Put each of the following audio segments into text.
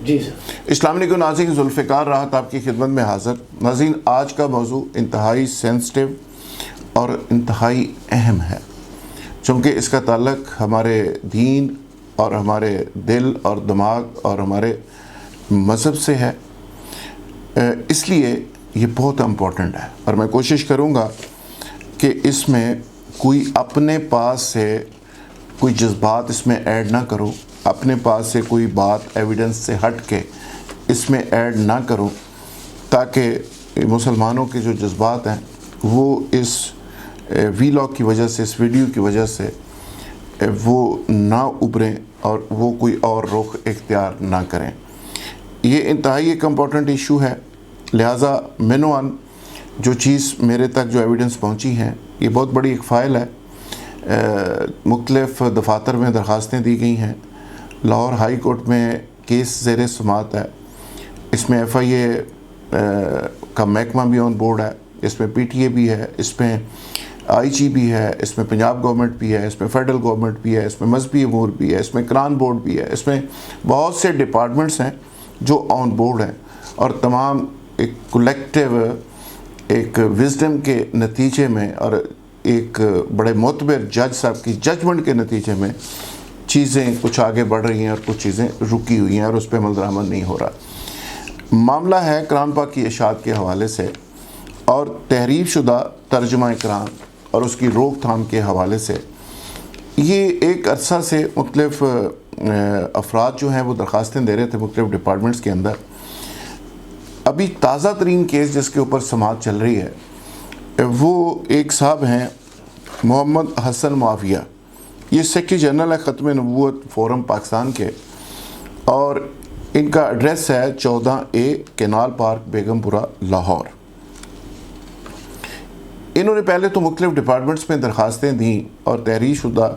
जी sir. अस्सलाम वालेकुम नाज़रीन, ज़ुल्फ़िकार राहत आपकी खिदमत में हाज़िर। नाज़रीन, आज का मौजू इंतहाई सेंसिटिव और इंतहाई अहम है, चूँकि इसका ताल्लुक़ हमारे दीन और हमारे दिल और दिमाग और हमारे मज़हब से है, इसलिए ये बहुत इम्पोर्टेंट है। और मैं कोशिश करूँगा कि इसमें कोई अपने पास से कोई जज्बात इसमें ऐड ना करूँ, अपने पास से कोई बात एविडेंस से हट के इसमें ऐड ना करूँ, ताकि मुसलमानों के जो जज्बात हैं वो इस वीलॉग की वजह से, इस वीडियो की वजह से वो ना उभरें और वो कोई और रुख इख्तियार ना करें। ये इंतहाई एक इम्पॉर्टेंट इशू है, लिहाजा मेनूअन जो चीज़ मेरे तक जो एविडेंस पहुंची हैं, ये बहुत बड़ी एक फ़ाइल है। मुख्तलिफ़ दफातर में दरख्वास्तें दी गई हैं। लाहौर हाई कोर्ट में केस ज़ेर समाअत है। इसमें FIA का महकमा भी ऑन बोर्ड है, इसमें PTA भी है, इसमें IG भी है, इसमें पंजाब गवर्नमेंट भी है, इसमें फेडरल गवर्नमेंट भी है, इसमें मजहबी अमूर भी है, इसमें करान बोर्ड भी है, इसमें बहुत से डिपार्टमेंट्स हैं जो ऑन बोर्ड हैं। और तमाम एक कलेक्टिव एक विजडम के नतीजे में और एक बड़े मोतबर जज साहब की जजमेंट के नतीजे में चीज़ें कुछ आगे बढ़ रही हैं और कुछ चीज़ें रुकी हुई हैं और उस पर अमल दरामद नहीं हो रहा। मामला है कुरान पाक की इशाअत के हवाले से और तहरीफ शुदा तर्जुमा कुरान और उसकी रोकथाम के हवाले से। ये एक अरसा से मुख्तलिफ अफराद जो हैं वो दरख्वास्तें दे रहे थे मुख्तलिफ डिपार्टमेंट्स के अंदर। अभी ताज़ा तरीन केस जिसके ऊपर समाअत चल रही है वो एक साहब हैं मोहम्मद हसन मुआविया। ये सेक्रेटरी जनरल है ख़त्म नबूवत फोरम पाकिस्तान के, और इनका एड्रेस है 14A canal park, Begumpura, Lahore. इन्होंने पहले तो मुख्तलिफ डिपार्टमेंट्स में दरख्वास्तें दी और तहरीर शुदा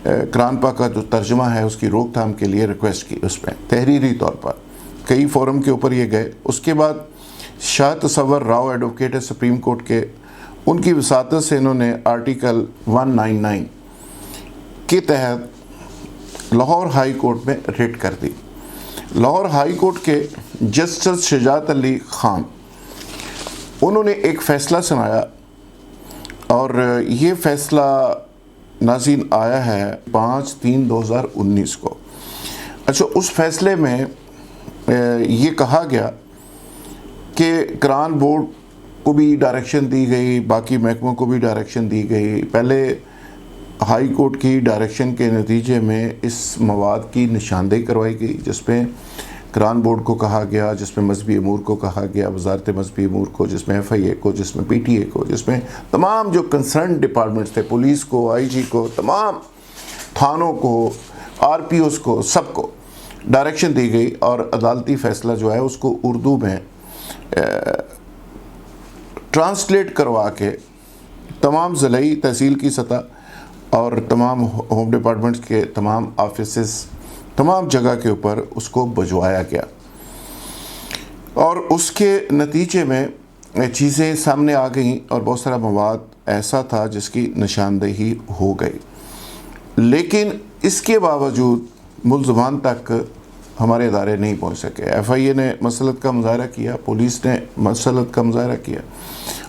कुरान पाक का जो तर्जुमा है उसकी रोकथाम के लिए रिक्वेस्ट की। उसमें तहरीरी तौर पर कई फोरम के ऊपर ये गए। उसके बाद शाह तसव्वुर राव एडवोकेट है सुप्रीम कोर्ट के, उनकी वसातत से इन्होंने आर्टिकल 199 के तहत लाहौर हाई कोर्ट में रिट कर दी। लाहौर हाई कोर्ट के जस्टिस शुजात अली खान, उन्होंने एक फ़ैसला सुनाया और ये फ़ैसला नाज़रीन आया है 5/3/2019 को। अच्छा, उस फैसले में ये कहा गया कि कुरान बोर्ड को भी डायरेक्शन दी गई, बाकी महकमों को भी डायरेक्शन दी गई। पहले हाई कोर्ट की डायरेक्शन के नतीजे में इस मवाद की निशानदेही करवाई गई, जिसमें कुरान बोर्ड को कहा गया, जिसमें मजहबी अमूर को कहा गया, वजारत मजहबी अमूर को, जिसमें FIA को, जिसमें PTA को, जिसमें तमाम जो कंसर्न डिपार्टमेंट्स थे, पुलिस को, IG को, तमाम थानों को, RPOs को, सबको डायरेक्शन दी गई। और अदालती फ़ैसला जो है उसको उर्दू में ट्रांसलेट करवा के तमाम ज़िलाई तहसील की सतह और तमाम होम डिपार्टमेंट्स के तमाम ऑफिसेस, तमाम जगह के ऊपर उसको भिजवाया गया। और उसके नतीजे में चीज़ें सामने आ गई और बहुत सारा मवाद ऐसा था जिसकी निशानदेही हो गई। लेकिन इसके बावजूद मुल्ज़मान तक हमारे इदारे नहीं पहुंच सके। FIA ने मसलत का मुज़ाहरा किया, पुलिस ने मसलत का मुज़ाहरा किया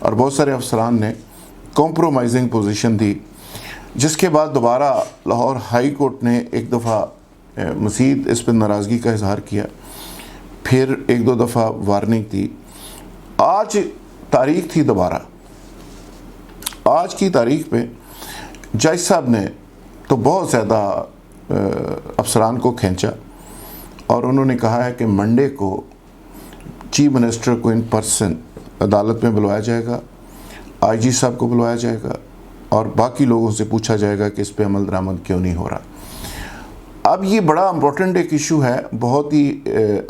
और बहुत सारे अफसरान ने कॉम्प्रोमाइजिंग पोजीशन दी, जिसके बाद दोबारा लाहौर हाई कोर्ट ने एक दफ़ा मज़ीद इस पर नाराज़गी का इजहार किया, फिर एक दो दफ़ा वार्निंग दी। आज तारीख थी दोबारा, आज की तारीख में जज साहब ने तो बहुत ज़्यादा अफसरान को खींचा और उन्होंने कहा है कि मंडे को चीफ मिनिस्टर को इन पर्सन अदालत में बुलवाया जाएगा, IG साहब को बुलवाया जाएगा और बाकी लोगों से पूछा जाएगा कि इस पे अमल दरामद क्यों नहीं हो रहा। अब ये बड़ा इम्पोर्टेंट एक इशू है, बहुत ही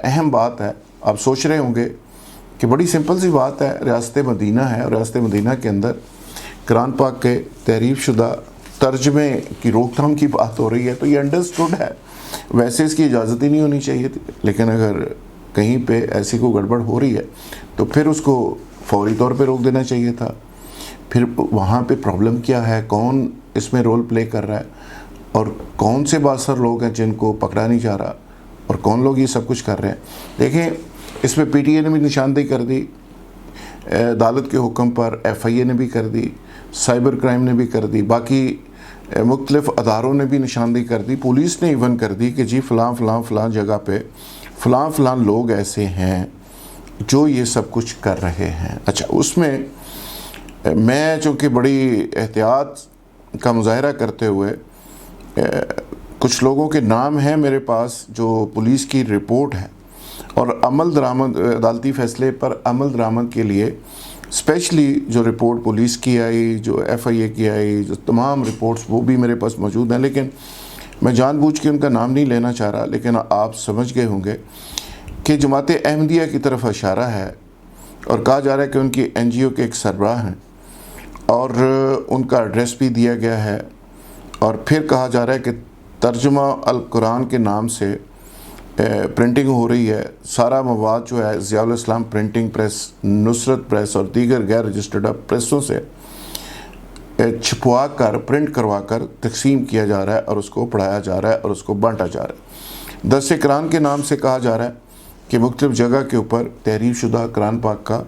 अहम बात है। आप सोच रहे होंगे कि बड़ी सिंपल सी बात है, रियासत मदीना है और रियासत मदीना के अंदर कुरान पाक के तहरीफ शुदा तर्जमे की रोकथाम की बात हो रही है, तो ये अंडरस्टूड है, वैसे इसकी इजाज़त ही नहीं होनी चाहिए थी। लेकिन अगर कहीं पे ऐसी कोई गड़बड़ हो रही है तो फिर उसको फौरी तौर पे रोक देना चाहिए था। फिर वहाँ पे प्रॉब्लम क्या है, कौन इसमें रोल प्ले कर रहा है और कौन से बासर लोग हैं जिनको पकड़ा नहीं जा रहा, और कौन लोग ये सब कुछ कर रहे हैं। देखें, इस पर PTI ने भी निशानदेही कर दी, अदालत के हुक्म पर FIA ने भी कर दी, साइबर क्राइम ने भी कर दी, बाकी मुख्तलिफ अदारों ने भी निशानदेही कर दी, पुलिस ने इवन कर दी कि जी फ़लाँ जगह पे फ़लाँ लोग ऐसे हैं जो ये सब कुछ कर रहे हैं। अच्छा, उसमें मैं चूँकि बड़ी एहतियात का मुजाहरा करते हुए कुछ लोगों के नाम हैं मेरे पास जो पुलिस की रिपोर्ट है और अमल दरामद, अदालती फ़ैसले पर अमल दरामद के लिए स्पेशली जो रिपोर्ट पुलिस की आई, जो FIA की आई, जो तमाम रिपोर्ट्स वो भी मेरे पास मौजूद हैं। लेकिन मैं जानबूझ के उनका नाम नहीं लेना चाह रहा, लेकिन आप समझ गए होंगे कि जमात अहमदिया की तरफ इशारा है और कहा जा रहा है कि उनकी NGO के एक सरबराह हैं और उनका एड्रेस भी दिया गया है। और फिर कहा जा रहा है कि तर्जुमा अल कुरान के नाम से प्रिंटिंग हो रही है। सारा मवाद जो है ज़ियाउल इस्लाम प्रिंटिंग प्रेस, नुसरत प्रेस और दीगर गैर रजिस्टर्ड प्रेसों से छपवा कर, प्रिंट करवा कर तकसीम किया जा रहा है और उसको पढ़ाया जा रहा है और उसको बांटा जा रहा है। दर्स कुरान के नाम से कहा जा रहा है कि मुख्तलिफ जगह के ऊपर तहरीर शुदा कुरान पाक का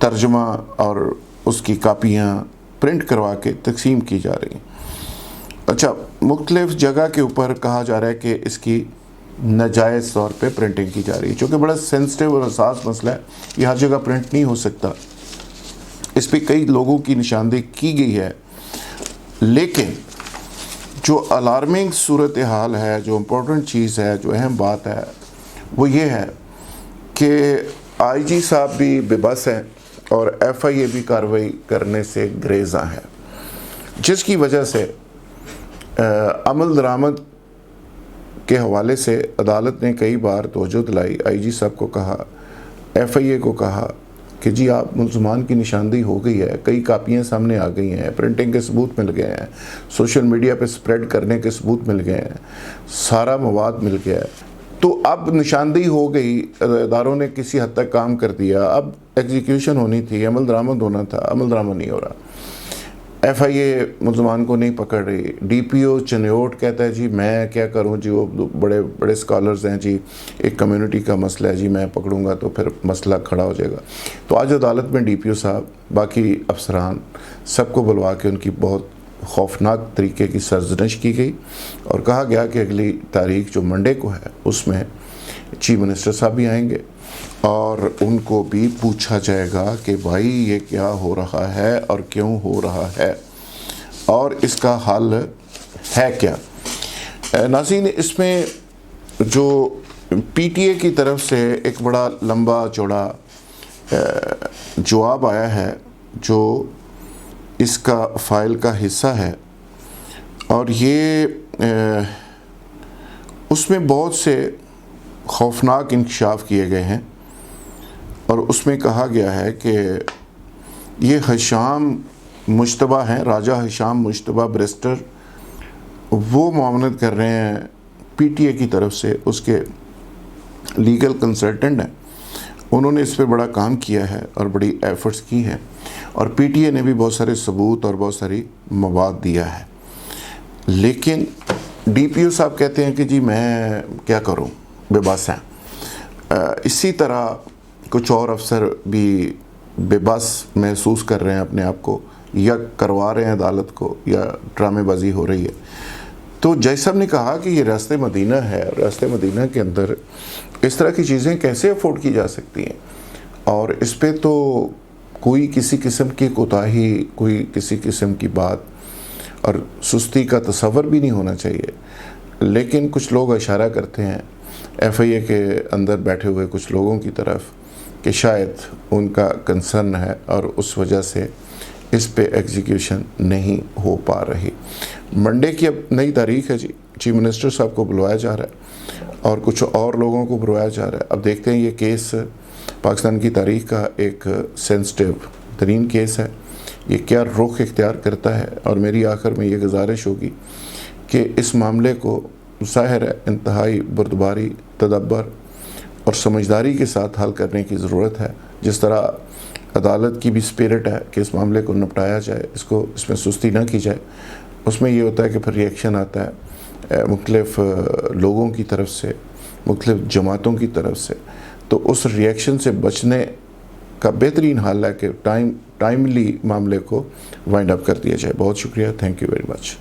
तर्जुमा और उसकी कापियाँ प्रिंट करवा के तकसीम की जा रही हैं। अच्छा, मुख्तलिफ जगह के ऊपर कहा जा रहा है कि इसकी नाजायज़ तौर पे प्रिंटिंग की जा रही है, चूँकि बड़ा सेंसिटिव और हसास मसला है, ये हर जगह प्रिंट नहीं हो सकता। इस पर कई लोगों की निशानदेही की गई है, लेकिन जो अलार्मिंग सूरत हाल है, जो इम्पोर्टेंट चीज़ है, जो अहम बात है, वो ये है कि IG साहब भी बेबस हैं और FIA भी कार्रवाई करने से ग्रेज़ा है, जिसकी वजह से अमल दरामद के हवाले से अदालत ने कई बार तवज्जो दिलाई, IG साहब को कहा, FIA को कहा कि जी आप मुल्ज़मान की निशानदेही हो गई है, कई कापियाँ सामने आ गई हैं, प्रिंटिंग के सबूत मिल गए हैं, सोशल मीडिया पे स्प्रेड करने के सबूत मिल गए हैं, सारा मवाद मिल गया है। तो अब निशानदेही हो गई, अदारों ने किसी हद तक काम कर दिया, अब एग्जीक्यूशन होनी थी, अमल दरामद होना था, अमल दरामद नहीं हो रहा। FIA मुल्ज़मान को नहीं पकड़ रही। DPO चनियोट कहता है जी मैं क्या करूं जी, वो बड़े बड़े स्कॉलर्स हैं जी, एक कम्युनिटी का मसला है जी, मैं पकड़ूंगा तो फिर मसला खड़ा हो जाएगा। तो आज अदालत में DPO साहब, बाकी अफसरान सबको बुलवा के उनकी बहुत खौफनाक तरीके की सरजनिश की गई और कहा गया कि अगली तारीख जो मंडे को है उसमें चीफ मिनिस्टर साहब भी आएंगे और उनको भी पूछा जाएगा कि भाई ये क्या हो रहा है और क्यों हो रहा है और इसका हल है क्या। नाज़रीन, इसमें जो PTA की तरफ से एक बड़ा लंबा चौड़ा जवाब आया है जो इसका फ़ाइल का हिस्सा है और ये उसमें बहुत से खौफनाक इंकशाफ किए गए हैं और उसमें कहा गया है कि ये हिशाम मुश्तबा हैं, राजा हिशाम मुश्तबा बैरिस्टर, वो मामलत कर रहे हैं PTA की तरफ से, उसके लीगल कंसल्टेंट हैं, उन्होंने इस पर बड़ा काम किया है और बड़ी एफ़र्ट्स की हैं और PTA ने भी बहुत सारे सबूत और बहुत सारी मवाद दिया है। लेकिन DPO साहब कहते हैं कि जी मैं क्या करूं, बेबस हैं। इसी तरह कुछ और अफसर भी बेबस महसूस कर रहे हैं अपने आप को, या करवा रहे हैं अदालत को, या ड्रामेबाजी हो रही है। तो जज साहब ने कहा कि ये रास्ते मदीना है और रास्ते मदीना के अंदर इस तरह की चीज़ें कैसे अफोर्ड की जा सकती हैं और इस पे तो कोई किसी किस्म की कोताही, कोई किसी किस्म की बात और सुस्ती का तसव्वुर भी नहीं होना चाहिए। लेकिन कुछ लोग इशारा करते हैं FIA के अंदर बैठे हुए कुछ लोगों की तरफ कि शायद उनका कंसर्न है और उस वजह से इस पे एग्जीक्यूशन नहीं हो पा रही। मंडे की अब नई तारीख है जी, चीफ मिनिस्टर साहब को बुलवाया जा रहा है और कुछ और लोगों को बुलवाया जा रहा है। अब देखते हैं, ये केस पाकिस्तान की तारीख का एक सेंसिटिव तरीन केस है, ये क्या रुख इख्तियार करता है। और मेरी आखिर में ये गुजारिश होगी कि इस मामले को ज़ाहिर है इंतहाई बुर्दबारी, तदब्बर और समझदारी के साथ हल करने की ज़रूरत है। जिस तरह अदालत की भी स्पिरिट है कि इस मामले को निपटाया जाए, इसमें सुस्ती ना की जाए, उसमें ये होता है कि फिर रिएक्शन आता है मुख्तलिफ़ लोगों की तरफ से, मुख्तलिफ़ जमातों की तरफ से, तो उस रिएक्शन से बचने का बेहतरीन हल है कि टाइमली मामले को वाइंड अप कर दिया जाए। बहुत शुक्रिया, थैंक यू वेरी मच।